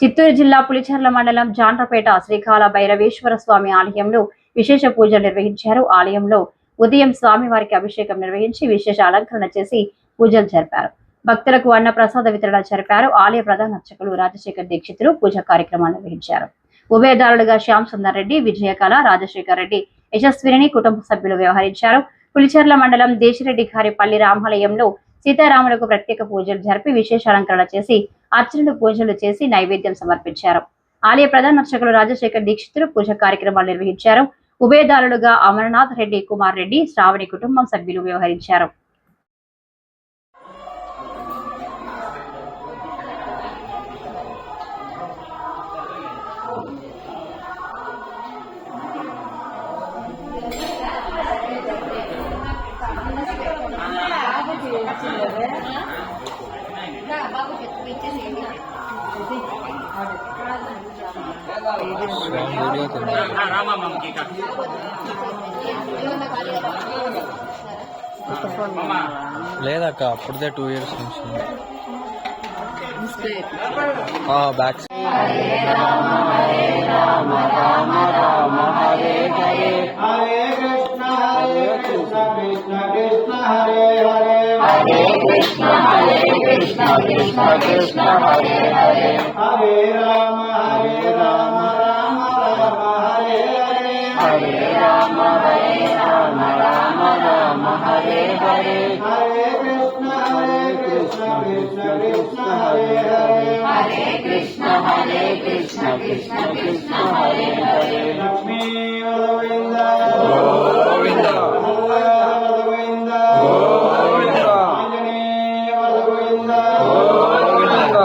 చిత్తూరు జిల్లా పులిచెర్ల మండలం జాండ్రపేట శ్రీకాళ భైరవేశ్వర స్వామి ఆలయంలో విశేష పూజలు నిర్వహించారు. ఆలయంలో ఉదయం స్వామివారికి అభిషేకం నిర్వహించి విశేష అలంకరణ చేసి పూజలు జరిపారు. భక్తులకు అన్న ప్రసాద వితరణ జరిపారు. ఆలయ ప్రధాన అర్చకులు రాజశేఖర్ దీక్షితులు పూజా కార్యక్రమాలు నిర్వహించారు. ఉభయదారులుగా శ్యామ్ సుందర్ రెడ్డి, విజయకళ, రాజశేఖర్ రెడ్డి, యశస్విని కుటుంబ సభ్యులు వ్యవహరించారు. పులిచెర్ల మండలం దేశిరెడ్డి గారి పల్లి రామాలయంలో సీతారాములకు ప్రత్యేక పూజలు జరిపి విశేష అలంకరణ చేసి అర్చనలు పూజలు చేసి నైవేద్యం సమర్పించారు. ఆలయ ప్రధాన అర్చకులు రాజశేఖర్ దీక్షితులు పూజా కార్యక్రమాలు నిర్వహించారు. ఉభయదారులుగా అమరనాథ్ రెడ్డి, కుమార్ రెడ్డి, శ్రావణి కుటుంబం సభ్యులు వ్యవహరించారు. లేదక్క అప్పుడుదే 2 years నుంచి బ్యాక్ హరే రామ రామ రామ హరే హరే హరే కృష్ణ కృష్ణ కృష్ణ హరే హరే హరే కృష్ణ కృష్ణ కృష్ణ హరే హరే హరే రామ రామ రామ హరే హరే హరే రామ రామ రామ హరే హరే హరే కృష్ణ కృష్ణ కృష్ణ హరే హరే హరే కృష్ణ కృష్ణ కృష్ణ హరే హరే లక్ష్మీ గోవింద గోవింద గోవింద గోవింద ఆంజనేయ గోవింద గోవింద.